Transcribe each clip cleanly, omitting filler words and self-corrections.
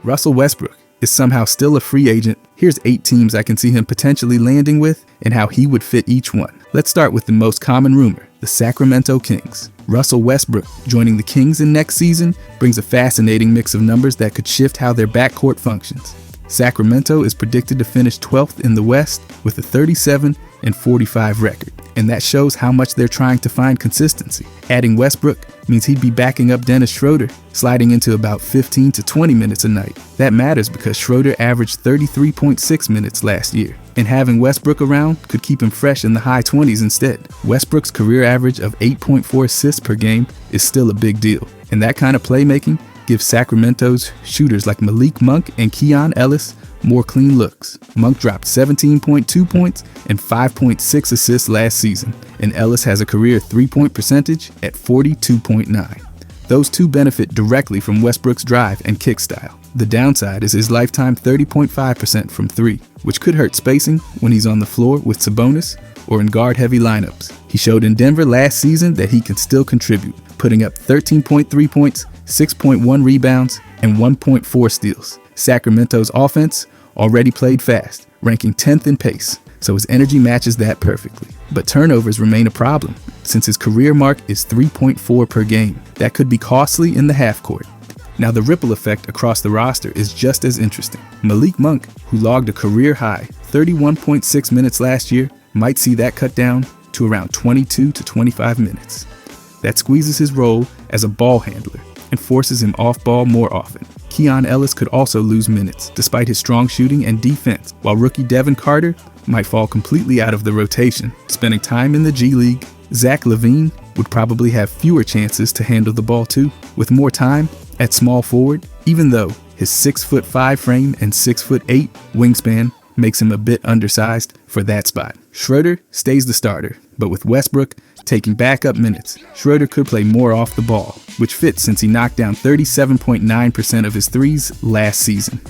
Russell Westbrook is somehow still a free agent. Here's 8 teams I can see him potentially landing with and how he would fit each one. Let's start with the most common rumor, the Sacramento Kings. Russell Westbrook joining the Kings in next season brings a fascinating mix of numbers that could shift how their backcourt functions. Sacramento is predicted to finish 12th in the West with a 37-45 record, and that shows how much they're trying to find consistency. Adding Westbrook means he'd be backing up Dennis Schroeder, sliding into about 15 to 20 minutes a night. That matters because Schroeder averaged 33.6 minutes last year, and having Westbrook around could keep him fresh in the high 20s instead. Westbrook's career average of 8.4 assists per game is still a big deal, and that kind of playmaking gives Sacramento's shooters like Malik Monk and Keon Ellis more clean looks. Monk dropped 17.2 points and 5.6 assists last season, and Ellis has a career three-point percentage at 42.9. Those two benefit directly from Westbrook's drive and kick style. The downside is his lifetime 30.5% from three, which could hurt spacing when he's on the floor with Sabonis or in guard-heavy lineups. He showed in Denver last season that he can still contribute, putting up 13.3 points, 6.1 rebounds, and 1.4 steals. Sacramento's offense already played fast, ranking 10th in pace, so his energy matches that perfectly. But turnovers remain a problem, since his career mark is 3.4 per game. That could be costly in the half court. Now the ripple effect across the roster is just as interesting. Malik Monk, who logged a career-high 31.6 minutes last year, might see that cut down to around 22 to 25 minutes. That squeezes his role as a ball handler and forces him off ball more often. Keon Ellis could also lose minutes, despite his strong shooting and defense, while rookie Devin Carter might fall completely out of the rotation, spending time in the G League. Zach LaVine would probably have fewer chances to handle the ball too, with more time at small forward, even though his 6'5" frame and 6'8" wingspan makes him a bit undersized for that spot. Schroeder stays the starter, but with Westbrook taking backup minutes, Schroeder could play more off the ball, which fits since he knocked down 37.9% of his threes last season.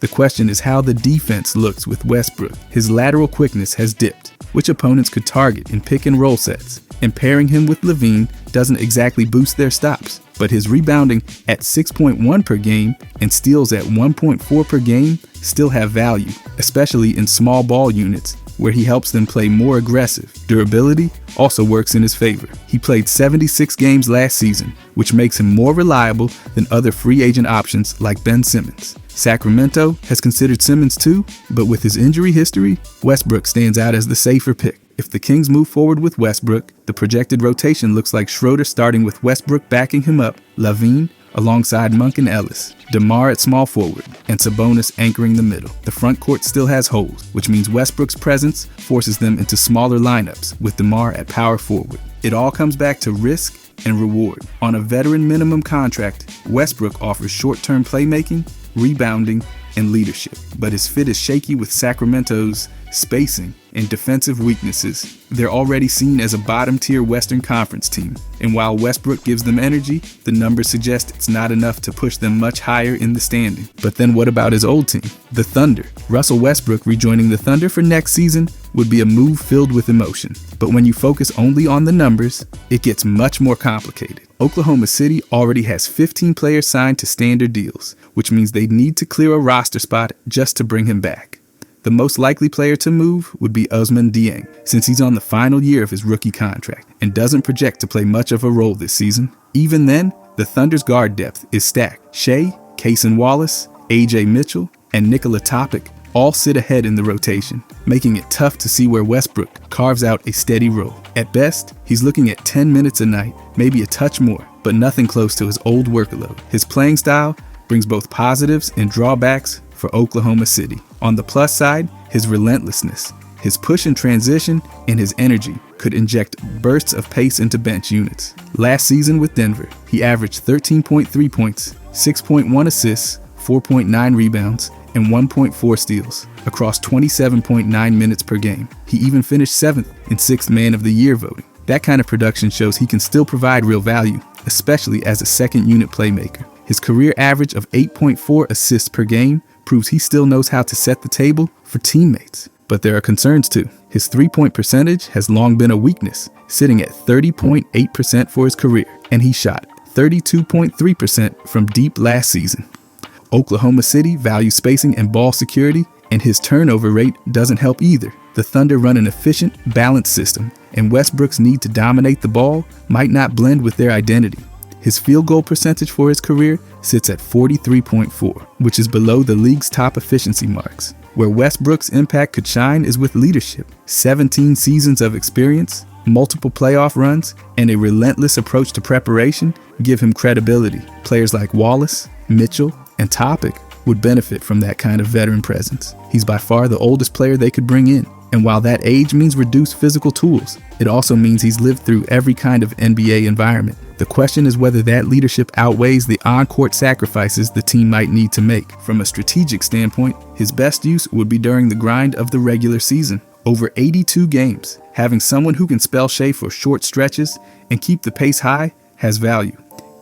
The question is how the defense looks with Westbrook. His lateral quickness has dipped, which opponents could target in pick and roll sets, and pairing him with LaVine doesn't exactly boost their stops, but his rebounding at 6.1 per game and steals at 1.4 per game still have value, especially in small ball units where he helps them play more aggressive. Durability also works in his favor. He played 76 games last season, which makes him more reliable than other free agent options like Ben Simmons. Sacramento has considered Simmons too, but with his injury history, Westbrook stands out as the safer pick. If the Kings move forward with Westbrook, the projected rotation looks like Schroeder starting with Westbrook backing him up, LaVine alongside Monk and Ellis, DeMar at small forward, and Sabonis anchoring the middle. The front court still has holes, which means Westbrook's presence forces them into smaller lineups with DeMar at power forward. It all comes back to risk and reward. On a veteran minimum contract, Westbrook offers short-term playmaking, rebounding, and leadership, but his fit is shaky with Sacramento's spacing and defensive weaknesses. They're already seen as a bottom-tier Western Conference team, and while Westbrook gives them energy, the numbers suggest it's not enough to push them much higher in the standing. But then what about his old team, the Thunder? Russell Westbrook rejoining the Thunder for next season would be a move filled with emotion, but when you focus only on the numbers, it gets much more complicated. Oklahoma City already has 15 players signed to standard deals, which means they need to clear a roster spot just to bring him back. The most likely player to move would be Ousmane Dieng, since he's on the final year of his rookie contract and doesn't project to play much of a role this season. Even then, the Thunder's guard depth is stacked. Shea, Cason Wallace, AJ Mitchell, and Nikola Topic all sit ahead in the rotation, making it tough to see where Westbrook carves out a steady role. At best, he's looking at 10 minutes a night, maybe a touch more, but nothing close to his old workload. His playing style brings both positives and drawbacks for Oklahoma City. On the plus side, his relentlessness, his push and transition, and his energy could inject bursts of pace into bench units. Last season with Denver, he averaged 13.3 points, 6.1 assists, 4.9 rebounds, and 1.4 steals across 27.9 minutes per game. He even finished 7th in 6th Man of the Year voting. That kind of production shows he can still provide real value, especially as a second unit playmaker. His career average of 8.4 assists per game proves he still knows how to set the table for teammates. But there are concerns too. His three-point percentage has long been a weakness, sitting at 30.8% for his career, and he shot 32.3% from deep last season. Oklahoma City values spacing and ball security, and his turnover rate doesn't help either. The Thunder run an efficient, balanced system, and Westbrook's need to dominate the ball might not blend with their identity. His field goal percentage for his career sits at 43.4, which is below the league's top efficiency marks. Where Westbrook's impact could shine is with leadership. 17 seasons of experience, multiple playoff runs, and a relentless approach to preparation give him credibility. Players like Wallace, Mitchell, and Topic would benefit from that kind of veteran presence. He's by far the oldest player they could bring in. And while that age means reduced physical tools, it also means he's lived through every kind of NBA environment. The question is whether that leadership outweighs the on-court sacrifices the team might need to make. From a strategic standpoint, his best use would be during the grind of the regular season. Over 82 games, having someone who can spell shea for short stretches and keep the pace high has value.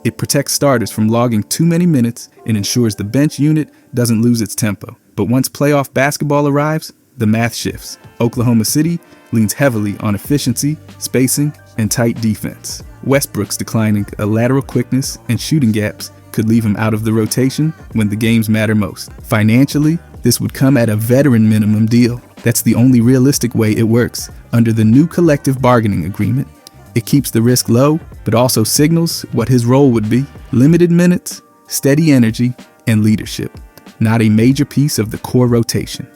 It protects starters from logging too many minutes and ensures the bench unit doesn't lose its tempo. But once playoff basketball arrives, the math shifts. Oklahoma City leans heavily on efficiency, spacing, and tight defense. Westbrook's declining lateral quickness and shooting gaps could leave him out of the rotation when the games matter most. Financially, this would come at a veteran minimum deal. That's the only realistic way it works. Under the new collective bargaining agreement, it keeps the risk low, but also signals what his role would be. Limited minutes, steady energy, and leadership. Not a major piece of the core rotation.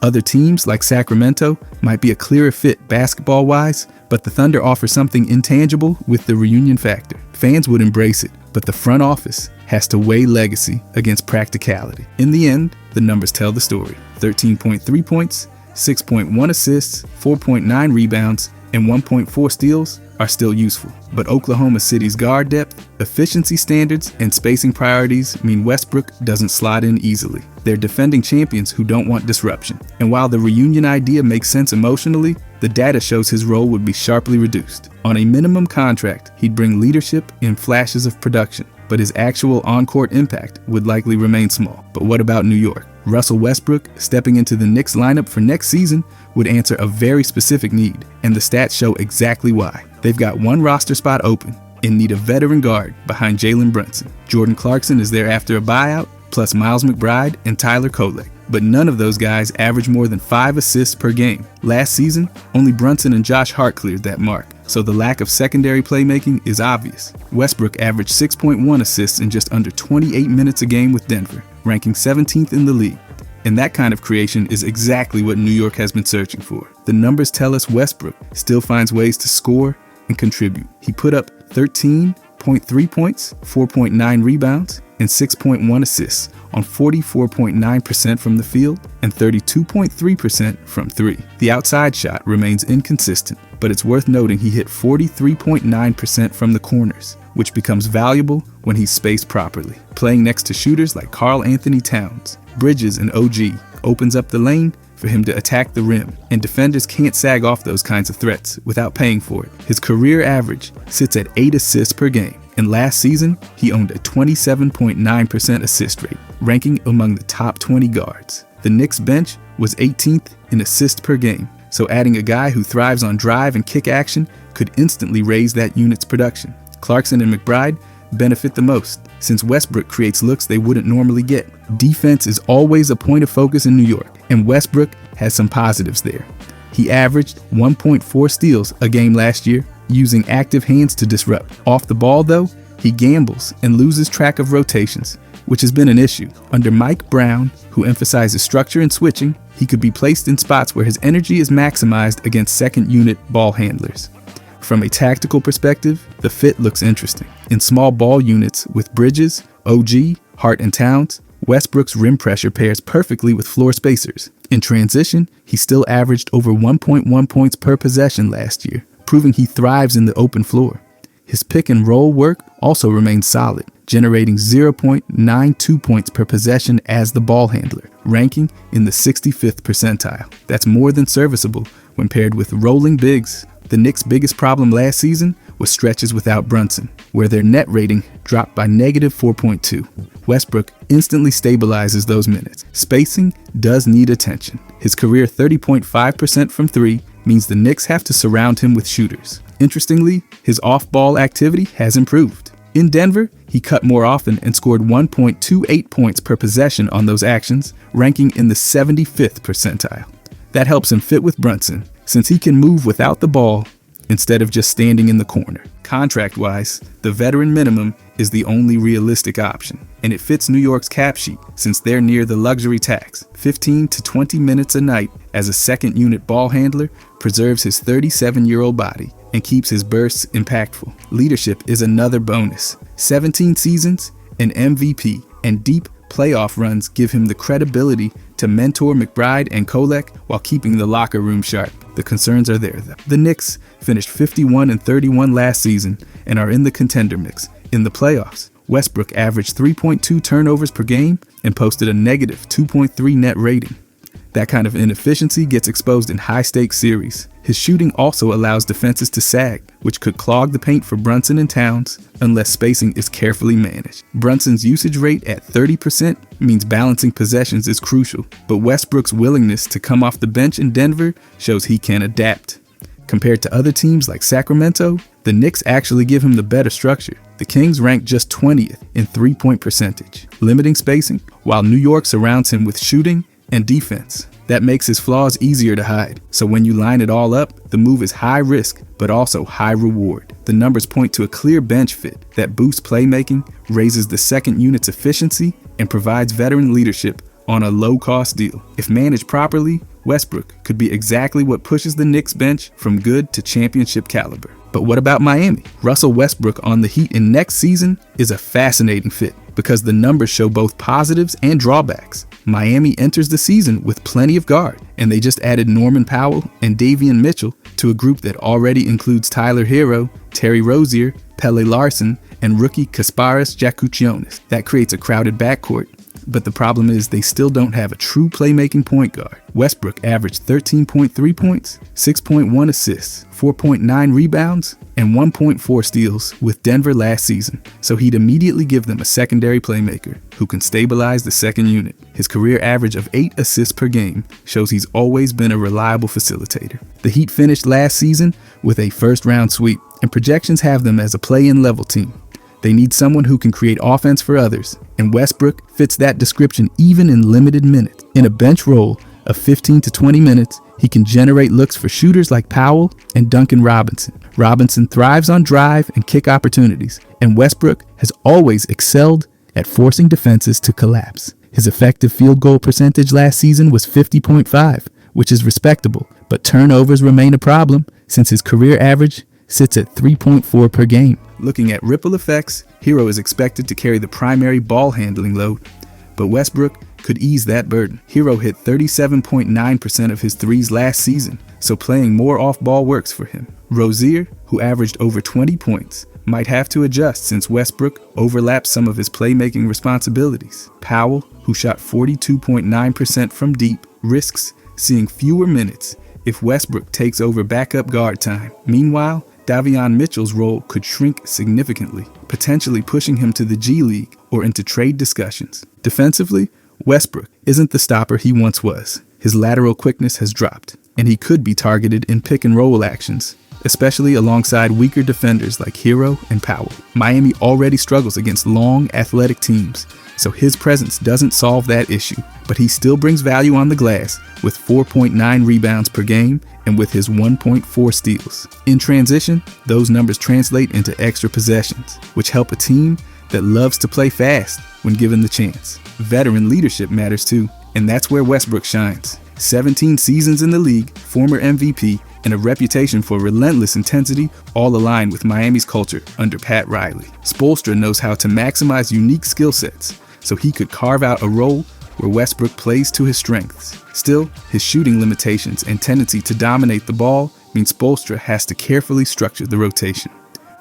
Other teams like Sacramento might be a clearer fit basketball-wise, but the Thunder offer something intangible with the reunion factor. Fans would embrace it, but the front office has to weigh legacy against practicality. In the end, the numbers tell the story. 13.3 points, 6.1 assists, 4.9 rebounds, and 1.4 steals are still useful. But Oklahoma City's guard depth, efficiency standards, and spacing priorities mean Westbrook doesn't slot in easily. They're defending champions who don't want disruption. And while the reunion idea makes sense emotionally, the data shows his role would be sharply reduced. On a minimum contract, he'd bring leadership and flashes of production, but his actual on-court impact would likely remain small. But what about New York? Russell Westbrook stepping into the Knicks lineup for next season would answer a very specific need, and the stats show exactly why. They've got one roster spot open and need a veteran guard behind Jalen Brunson. Jordan Clarkson is there after a buyout, plus Miles McBride and Tyler Kolek. But none of those guys average more than 5 assists per game. Last season, only Brunson and Josh Hart cleared that mark, so the lack of secondary playmaking is obvious. Westbrook averaged 6.1 assists in just under 28 minutes a game with Denver, ranking 17th in the league. And that kind of creation is exactly what New York has been searching for. The numbers tell us Westbrook still finds ways to score and contribute. He put up 13.3 points, 4.9 rebounds, and 6.1 assists on 44.9% from the field and 32.3% from three. The outside shot remains inconsistent, but it's worth noting he hit 43.9% from the corners, which becomes valuable when he's spaced properly. Playing next to shooters like Karl Anthony Towns, Bridges, and OG opens up the lane for him to attack the rim, and defenders can't sag off those kinds of threats without paying for it. His career average sits at 8 assists per game, and last season, he owned a 27.9% assist rate, ranking among the top 20 guards. The Knicks bench was 18th in assists per game, so adding a guy who thrives on drive and kick action could instantly raise that unit's production. Clarkson and McBride benefit the most, since Westbrook creates looks they wouldn't normally get. Defense is always a point of focus in New York, and Westbrook has some positives there. He averaged 1.4 steals a game last year, using active hands to disrupt. Off the ball, though, he gambles and loses track of rotations, which has been an issue. Under Mike Brown, who emphasizes structure and switching, he could be placed in spots where his energy is maximized against second-unit ball handlers. From a tactical perspective, the fit looks interesting. In small ball units with Bridges, OG, Hart, and Towns, Westbrook's rim pressure pairs perfectly with floor spacers. In transition, he still averaged over 1.1 points per possession last year, proving he thrives in the open floor. His pick and roll work also remains solid, generating 0.92 points per possession as the ball handler, ranking in the 65th percentile. That's more than serviceable when paired with rolling bigs. The Knicks' biggest problem last season was stretches without Brunson, where their net rating dropped by negative 4.2. Westbrook instantly stabilizes those minutes. Spacing does need attention. His career 30.5% from three means the Knicks have to surround him with shooters. Interestingly, his off-ball activity has improved. In Denver, he cut more often and scored 1.28 points per possession on those actions, ranking in the 75th percentile. That helps him fit with Brunson, since he can move without the ball instead of just standing in the corner. Contract-wise, the veteran minimum is the only realistic option, and it fits New York's cap sheet since they're near the luxury tax. 15 to 20 minutes a night as a second-unit ball handler preserves his 37-year-old body and keeps his bursts impactful. Leadership is another bonus. 17 seasons, an MVP, and deep playoff runs give him the credibility to mentor McBride and Kolek while keeping the locker room sharp. The concerns are there, though. The Knicks finished 51-31 last season and are in the contender mix. In the playoffs, Westbrook averaged 3.2 turnovers per game and posted a negative 2.3 net rating. That kind of inefficiency gets exposed in high-stakes series. His shooting also allows defenses to sag, which could clog the paint for Brunson and Towns unless spacing is carefully managed. Brunson's usage rate at 30% means balancing possessions is crucial, but Westbrook's willingness to come off the bench in Denver shows he can adapt. Compared to other teams like Sacramento, the Knicks actually give him the better structure. The Kings rank just 20th in three-point percentage, limiting spacing, while New York surrounds him with shooting and defense. That makes his flaws easier to hide. So when you line it all up, the move is high risk, but also high reward. The numbers point to a clear bench fit that boosts playmaking, raises the second unit's efficiency, and provides veteran leadership on a low-cost deal. If managed properly, Westbrook could be exactly what pushes the Knicks bench from good to championship caliber. But what about Miami? Russell Westbrook on the Heat in next season is a fascinating fit because the numbers show both positives and drawbacks. Miami enters the season with plenty of guard, and they just added Norman Powell and Davion Mitchell to a group that already includes Tyler Hero, Terry Rozier, Pele Larson, and rookie Kasparas Jakučionis. That creates a crowded backcourt, but the problem is they still don't have a true playmaking point guard. Westbrook averaged 13.3 points, 6.1 assists, 4.9 rebounds, and 1.4 steals with Denver last season, so he'd immediately give them a secondary playmaker who can stabilize the second unit. His career average of 8 assists per game shows he's always been a reliable facilitator. The Heat finished last season with a first-round sweep, and projections have them as a play-in level team. They need someone who can create offense for others, and Westbrook fits that description even in limited minutes. In a bench role of 15 to 20 minutes, he can generate looks for shooters like Powell and Duncan Robinson. Robinson thrives on drive and kick opportunities, and Westbrook has always excelled at forcing defenses to collapse. His effective field goal percentage last season was 50.5, which is respectable, but turnovers remain a problem since his career average sits at 3.4 per game. Looking at ripple effects, Hero is expected to carry the primary ball handling load, but Westbrook could ease that burden. Hero hit 37.9% of his threes last season, so playing more off-ball works for him. Rozier, who averaged over 20 points, might have to adjust since Westbrook overlaps some of his playmaking responsibilities. Powell, who shot 42.9% from deep, risks seeing fewer minutes if Westbrook takes over backup guard time. Meanwhile, Davion Mitchell's role could shrink significantly, potentially pushing him to the G League or into trade discussions. Defensively, Westbrook isn't the stopper he once was. His lateral quickness has dropped, and he could be targeted in pick-and-roll actions, especially alongside weaker defenders like Hero and Powell. Miami already struggles against long, athletic teams, so his presence doesn't solve that issue, but he still brings value on the glass with 4.9 rebounds per game and with his 1.4 steals. In transition, those numbers translate into extra possessions, which help a team that loves to play fast when given the chance. Veteran leadership matters too, and that's where Westbrook shines. 17 seasons in the league, former MVP, and a reputation for relentless intensity all align with Miami's culture under Pat Riley. Spoelstra knows how to maximize unique skill sets, so he could carve out a role where Westbrook plays to his strengths. Still, his shooting limitations and tendency to dominate the ball mean Spoelstra has to carefully structure the rotation.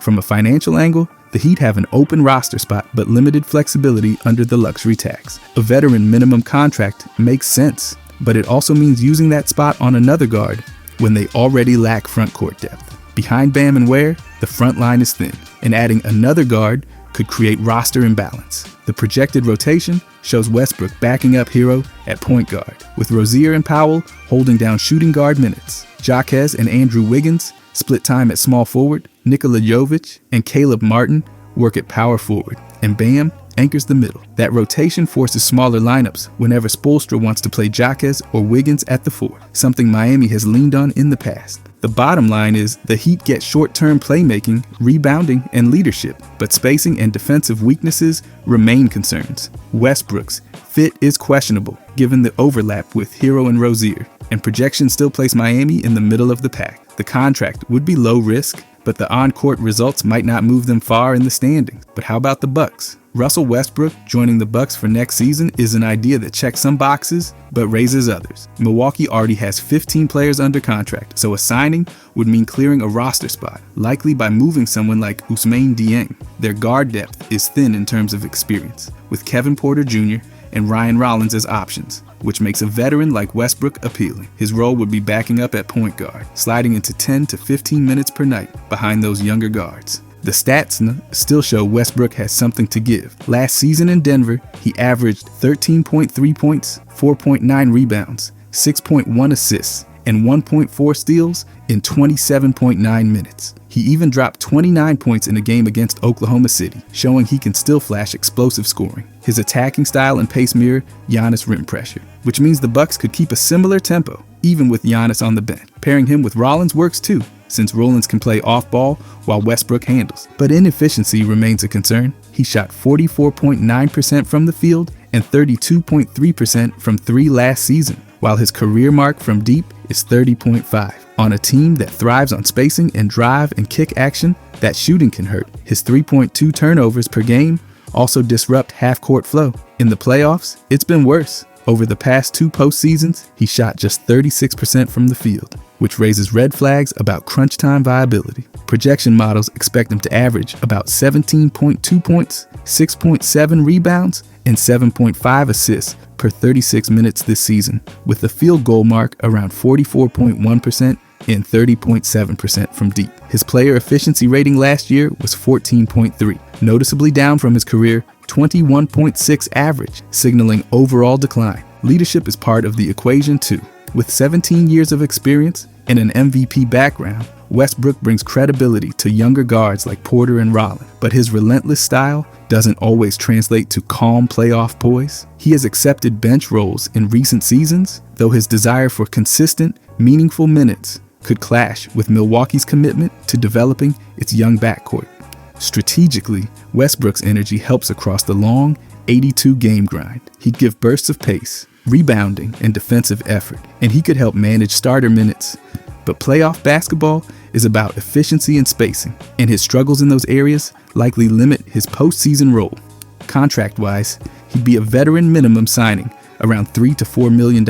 From a financial angle, the Heat have an open roster spot but limited flexibility under the luxury tax. A veteran minimum contract makes sense, but it also means using that spot on another guard when they already lack frontcourt depth. Behind Bam and Ware, the front line is thin, and adding another guard could create roster imbalance. The projected rotation shows Westbrook backing up Hero at point guard, with Rozier and Powell holding down shooting guard minutes. Jaquez and Andrew Wiggins split time at small forward. Nikola Jovic and Caleb Martin work at power forward, and Bam anchors the middle. That rotation forces smaller lineups whenever Spoelstra wants to play Jaquez or Wiggins at the 4, something Miami has leaned on in the past. The bottom line is the Heat get short-term playmaking, rebounding, and leadership, but spacing and defensive weaknesses remain concerns. Westbrook's fit is questionable, given the overlap with Hero and Rozier, and projections still place Miami in the middle of the pack. The contract would be low risk, but the on-court results might not move them far in the standings. But how about the Bucks? Russell Westbrook joining the Bucks for next season is an idea that checks some boxes, but raises others. Milwaukee already has 15 players under contract, so a signing would mean clearing a roster spot, likely by moving someone like Ousmane Dieng. Their guard depth is thin in terms of experience, with Kevin Porter Jr. and Ryan Rollins as options, which makes a veteran like Westbrook appealing. His role would be backing up at point guard, sliding into 10 to 15 minutes per night behind those younger guards. The stats still show Westbrook has something to give. Last season in Denver, he averaged 13.3 points, 4.9 rebounds, 6.1 assists, and 1.4 steals in 27.9 minutes. He even dropped 29 points in a game against Oklahoma City, showing he can still flash explosive scoring. His attacking style and pace mirror Giannis' rim pressure, which means the Bucks could keep a similar tempo, even with Giannis on the bench. Pairing him with Rollins works too, since Rollins can play off-ball while Westbrook handles. But inefficiency remains a concern. He shot 44.9% from the field and 32.3% from 3 last season, while his career mark from deep is 30.5. On a team that thrives on spacing and drive and kick action, that shooting can hurt. His 3.2 turnovers per game also disrupt half-court flow. In the playoffs, it's been worse. Over the past 2 postseasons, he shot just 36% from the field, which raises red flags about crunch time viability. Projection models expect him to average about 17.2 points, 6.7 rebounds, and 7.5 assists per 36 minutes this season, with the field goal mark around 44.1% and 30.7% from deep. His player efficiency rating last year was 14.3, noticeably down from his career 21.6 average, signaling overall decline. Leadership is part of the equation too. With 17 years of experience and an MVP background, Westbrook brings credibility to younger guards like Porter and Rollins, but his relentless style doesn't always translate to calm playoff poise. He has accepted bench roles in recent seasons, though his desire for consistent, meaningful minutes could clash with Milwaukee's commitment to developing its young backcourt. Strategically, Westbrook's energy helps across the long 82-game grind. He'd give bursts of pace, rebounding, and defensive effort, and he could help manage starter minutes. But playoff basketball is about efficiency and spacing, and his struggles in those areas likely limit his postseason role. Contract-wise, he'd be a veteran minimum signing around $3 to $4 million.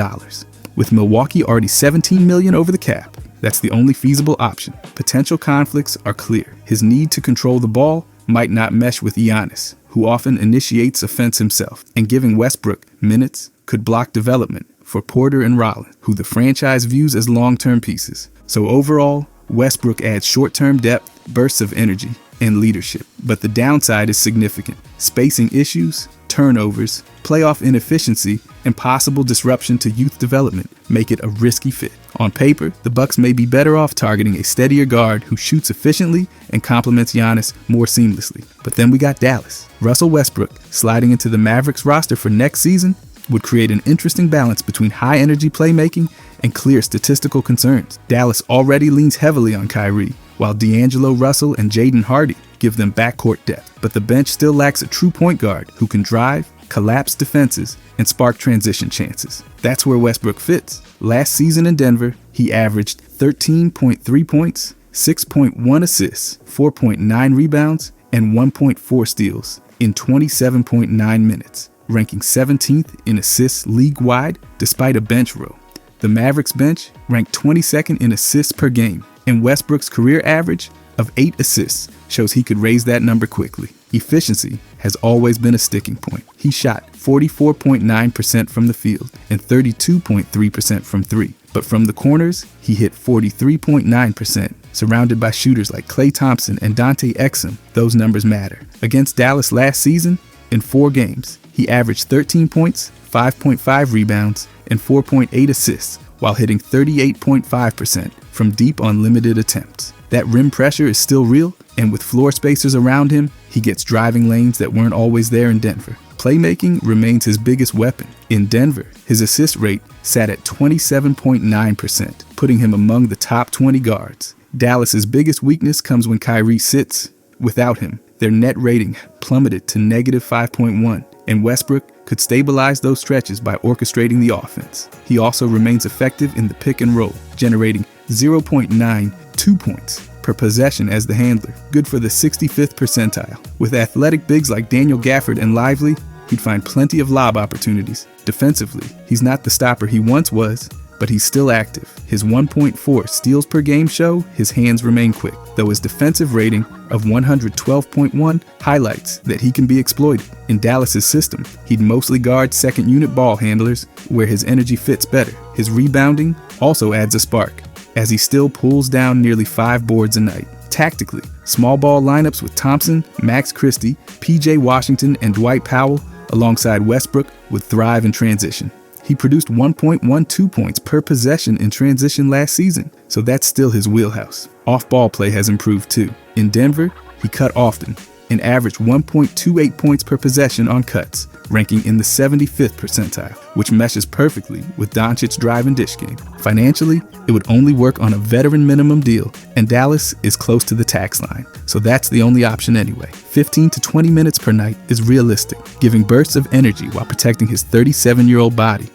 With Milwaukee already $17 million over the cap, that's the only feasible option. Potential conflicts are clear. His need to control the ball might not mesh with Giannis, who often initiates offense himself, and giving Westbrook minutes could block development for Porter and Rollins, who the franchise views as long-term pieces. So overall, Westbrook adds short-term depth, bursts of energy, and leadership. But the downside is significant. Spacing issues, turnovers, playoff inefficiency, and possible disruption to youth development make it a risky fit. On paper, the Bucks may be better off targeting a steadier guard who shoots efficiently and complements Giannis more seamlessly. But then we got Dallas. Russell Westbrook sliding into the Mavericks roster for next season would create an interesting balance between high-energy playmaking and clear statistical concerns. Dallas already leans heavily on Kyrie, while D'Angelo Russell and Jaden Hardy give them backcourt depth. But the bench still lacks a true point guard who can drive, collapse defenses, and spark transition chances. That's where Westbrook fits. Last season in Denver, he averaged 13.3 points, 6.1 assists, 4.9 rebounds, and 1.4 steals in 27.9 minutes, ranking 17th in assists league-wide despite a bench row. The Mavericks bench ranked 22nd in assists per game, and Westbrook's career average of 8 assists shows he could raise that number quickly. Efficiency has always been a sticking point. He shot 44.9% from the field and 32.3% from 3. But from the corners, he hit 43.9%. Surrounded by shooters like Klay Thompson and Dante Exum, those numbers matter. Against Dallas last season, in 4 games, he averaged 13 points, 5.5 rebounds, and 4.8 assists, while hitting 38.5% from deep on limited attempts. That rim pressure is still real, And with floor spacers around him, he gets driving lanes that weren't always there in Denver. Playmaking remains his biggest weapon. In Denver, his assist rate sat at 27.9%, putting him among the top 20 guards. Dallas's biggest weakness comes when Kyrie sits. Without him, their net rating plummeted to negative 5.1, and Westbrook could stabilize those stretches by orchestrating the offense. He also remains effective in the pick and roll, generating 0.92 points per possession as the handler, good for the 65th percentile. With athletic bigs like Daniel Gafford and Lively, he'd find plenty of lob opportunities. Defensively, he's not the stopper he once was, but he's still active. His 1.4 steals per game show his hands remain quick, though his defensive rating of 112.1 highlights that he can be exploited. In Dallas's system, he'd mostly guard second unit ball handlers where his energy fits better. His rebounding also adds a spark, as he still pulls down nearly 5 boards a night. Tactically, small ball lineups with Thompson, Max Christie, PJ Washington, and Dwight Powell alongside Westbrook would thrive in transition. He produced 1.12 points per possession in transition last season, so that's still his wheelhouse. Off-ball play has improved too. In Denver, he cut often and averaged 1.28 points per possession on cuts, ranking in the 75th percentile, which meshes perfectly with Doncic's drive and dish game. Financially, it would only work on a veteran minimum deal, and Dallas is close to the tax line, so that's the only option anyway. 15 to 20 minutes per night is realistic, giving bursts of energy while protecting his 37-year-old body.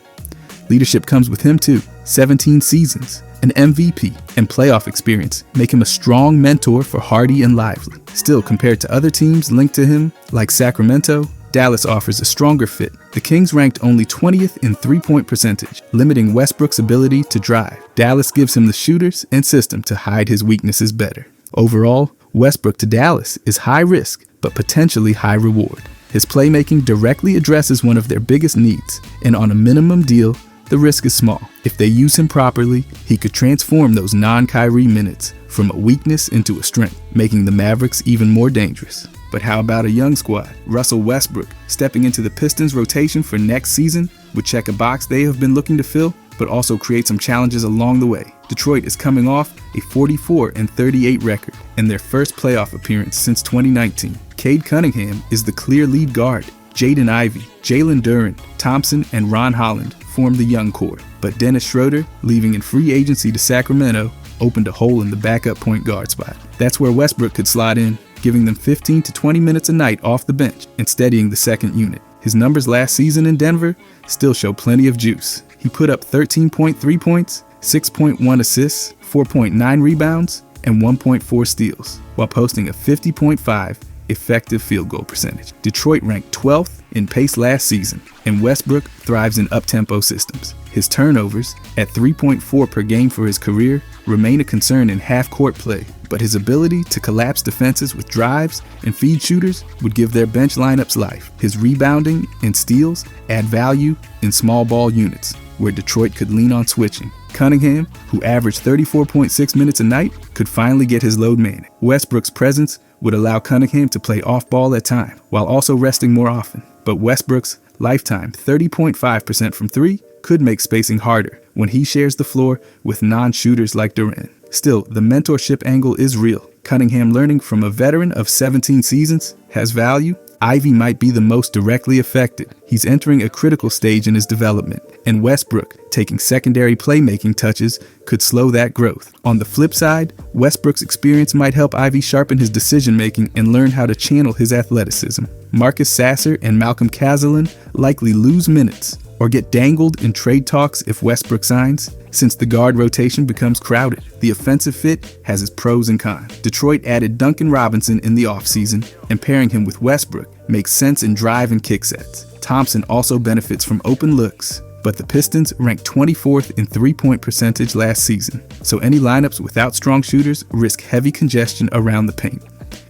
Leadership comes with him too. 17 seasons, an MVP, and playoff experience make him a strong mentor for Hardy and Lively. Still, compared to other teams linked to him, like Sacramento, Dallas offers a stronger fit. The Kings ranked only 20th in three-point percentage, limiting Westbrook's ability to drive. Dallas gives him the shooters and system to hide his weaknesses better. Overall, Westbrook to Dallas is high risk, but potentially high reward. His playmaking directly addresses one of their biggest needs, and on a minimum deal, the risk is small. If they use him properly, he could transform those non-Kyrie minutes from a weakness into a strength, making the Mavericks even more dangerous. But how about a young squad? Russell Westbrook, stepping into the Pistons rotation for next season, would check a box they have been looking to fill, but also create some challenges along the way. Detroit is coming off a 44-38 record and their first playoff appearance since 2019. Cade Cunningham is the clear lead guard. Jaden Ivey, Jalen Duren, Thompson, and Ron Holland form the young core, but Dennis Schroeder, leaving in free agency to Sacramento, opened a hole in the backup point guard spot. That's where Westbrook could slide in, giving them 15 to 20 minutes a night off the bench and steadying the second unit. His numbers last season in Denver still show plenty of juice. He put up 13.3 points, 6.1 assists, 4.9 rebounds, and 1.4 steals, while posting a 50.5 effective field goal percentage. Detroit ranked 12th in pace last season, and Westbrook thrives in up-tempo systems. His turnovers, at 3.4 per game for his career, remain a concern in half-court play, but his ability to collapse defenses with drives and feed shooters would give their bench lineups life. His rebounding and steals add value in small ball units, where Detroit could lean on switching. Cunningham, who averaged 34.6 minutes a night, could finally get his load managed. Westbrook's presence would allow Cunningham to play off-ball at times, while also resting more often. But Westbrook's lifetime 30.5% from three could make spacing harder when he shares the floor with non-shooters like Duren. Still, the mentorship angle is real. Cunningham, learning from a veteran of 17 seasons, has value. Ivy might be the most directly affected. He's entering a critical stage in his development, and Westbrook, taking secondary playmaking touches, could slow that growth. On the flip side, Westbrook's experience might help Ivy sharpen his decision-making and learn how to channel his athleticism. Marcus Sasser and Malcolm Kazalin likely lose minutes or get dangled in trade talks if Westbrook signs, since the guard rotation becomes crowded. The offensive fit has its pros and cons. Detroit added Duncan Robinson in the offseason, and pairing him with Westbrook makes sense in drive and kick sets. Thompson also benefits from open looks, but the Pistons ranked 24th in three-point percentage last season, so any lineups without strong shooters risk heavy congestion around the paint.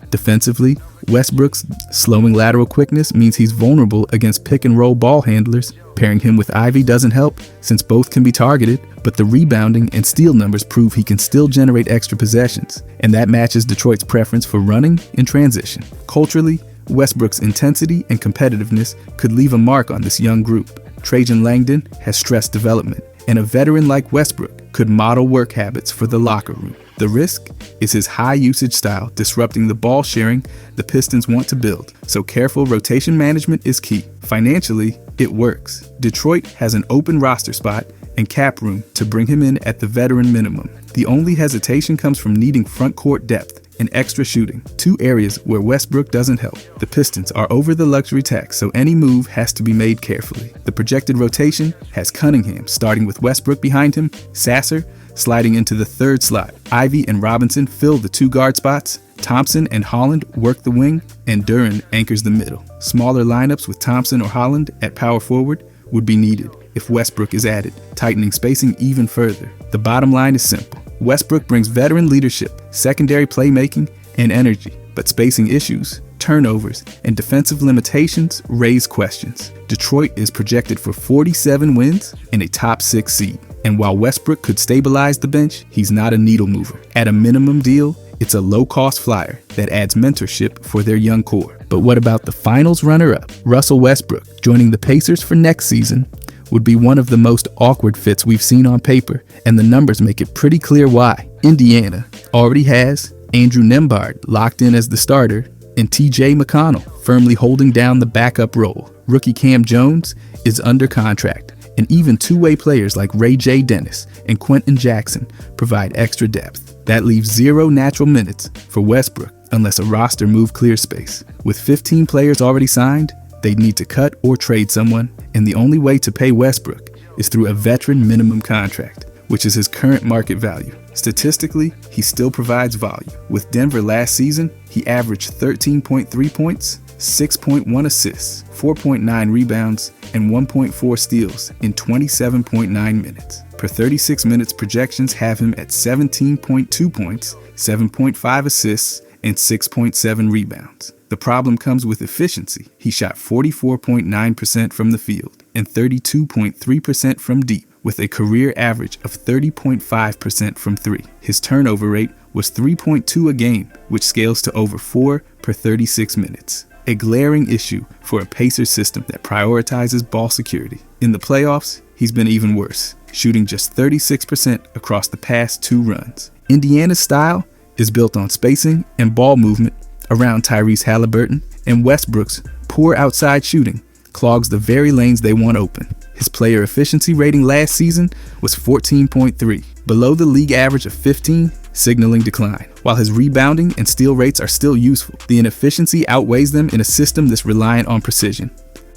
Defensively, Westbrook's slowing lateral quickness means he's vulnerable against pick-and-roll ball handlers. Pairing him with Ivy doesn't help, since both can be targeted, but the rebounding and steal numbers prove he can still generate extra possessions, and that matches Detroit's preference for running in transition. Culturally, Westbrook's intensity and competitiveness could leave a mark on this young group. Trajan Langdon has stressed development, and a veteran like Westbrook could model work habits for the locker room. The risk is his high-usage style disrupting the ball sharing the Pistons want to build, so careful rotation management is key. Financially, it works. Detroit has an open roster spot and cap room to bring him in at the veteran minimum. The only hesitation comes from needing front court depth and extra shooting, two areas where Westbrook doesn't help. The Pistons are over the luxury tax, so any move has to be made carefully. The projected rotation has Cunningham starting with Westbrook behind him, Sasser sliding into the third slot. Ivy and Robinson fill the two guard spots, Thompson and Holland work the wing, and Duren anchors the middle. Smaller lineups with Thompson or Holland at power forward would be needed if Westbrook is added, tightening spacing even further. The bottom line is simple. Westbrook brings veteran leadership, secondary playmaking, and energy, but spacing issues, turnovers, and defensive limitations raise questions. Detroit is projected for 47 wins and a top 6 seed. And while Westbrook could stabilize the bench, he's not a needle mover. At a minimum deal, it's a low-cost flyer that adds mentorship for their young core. But what about the finals runner-up? Russell Westbrook joining the Pacers for next season would be one of the most awkward fits we've seen on paper, and the numbers make it pretty clear why. Indiana already has Andrew Nembhard locked in as the starter, and TJ McConnell firmly holding down the backup role. Rookie Cam Jones is under contract, and even two-way players like Ray J. Dennis and Quentin Jackson provide extra depth. That leaves 0 natural minutes for Westbrook unless a roster move clears space. With 15 players already signed, they'd need to cut or trade someone, and the only way to pay Westbrook is through a veteran minimum contract, which is his current market value. Statistically, he still provides volume. With Denver last season, he averaged 13.3 points, 6.1 assists, 4.9 rebounds, and 1.4 steals in 27.9 minutes. Per 36 minutes, projections have him at 17.2 points, 7.5 assists, and 6.7 rebounds. The problem comes with efficiency. He shot 44.9% from the field and 32.3% from deep, with a career average of 30.5% from 3. His turnover rate was 3.2 a game, which scales to over 4 per 36 minutes. A glaring issue for a Pacers system that prioritizes ball security. In the playoffs, he's been even worse, shooting just 36% across the past 2 runs. Indiana's style is built on spacing and ball movement around Tyrese Halliburton, and Westbrook's poor outside shooting clogs the very lanes they want open. His player efficiency rating last season was 14.3, below the league average of 15, signaling decline. While his rebounding and steal rates are still useful, the inefficiency outweighs them in a system that's reliant on precision.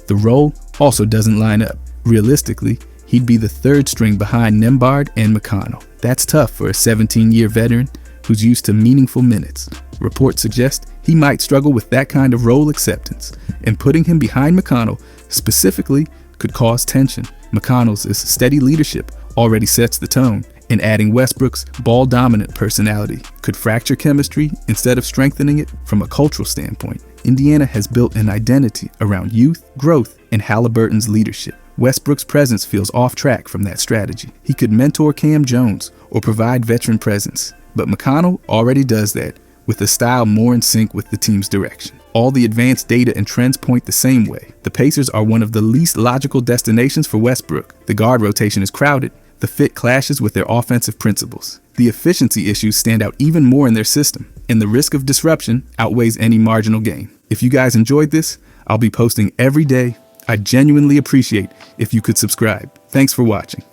The role also doesn't line up. Realistically, he'd be the third string behind Nembhard and McConnell. That's tough for a 17-year veteran who's used to meaningful minutes. Reports suggest he might struggle with that kind of role acceptance, and putting him behind McConnell specifically could cause tension. McConnell's steady leadership already sets the tone, and adding Westbrook's ball-dominant personality could fracture chemistry instead of strengthening it. From a cultural standpoint, Indiana has built an identity around youth, growth, and Halliburton's leadership. Westbrook's presence feels off track from that strategy. He could mentor Cam Jones or provide veteran presence, but McConnell already does that, with a style more in sync with the team's direction. All the advanced data and trends point the same way. The Pacers are one of the least logical destinations for Westbrook. The guard rotation is crowded. The fit clashes with their offensive principles. The efficiency issues stand out even more in their system, and the risk of disruption outweighs any marginal gain. If you guys enjoyed this, I'll be posting every day. I genuinely appreciate if you could subscribe. Thanks for watching.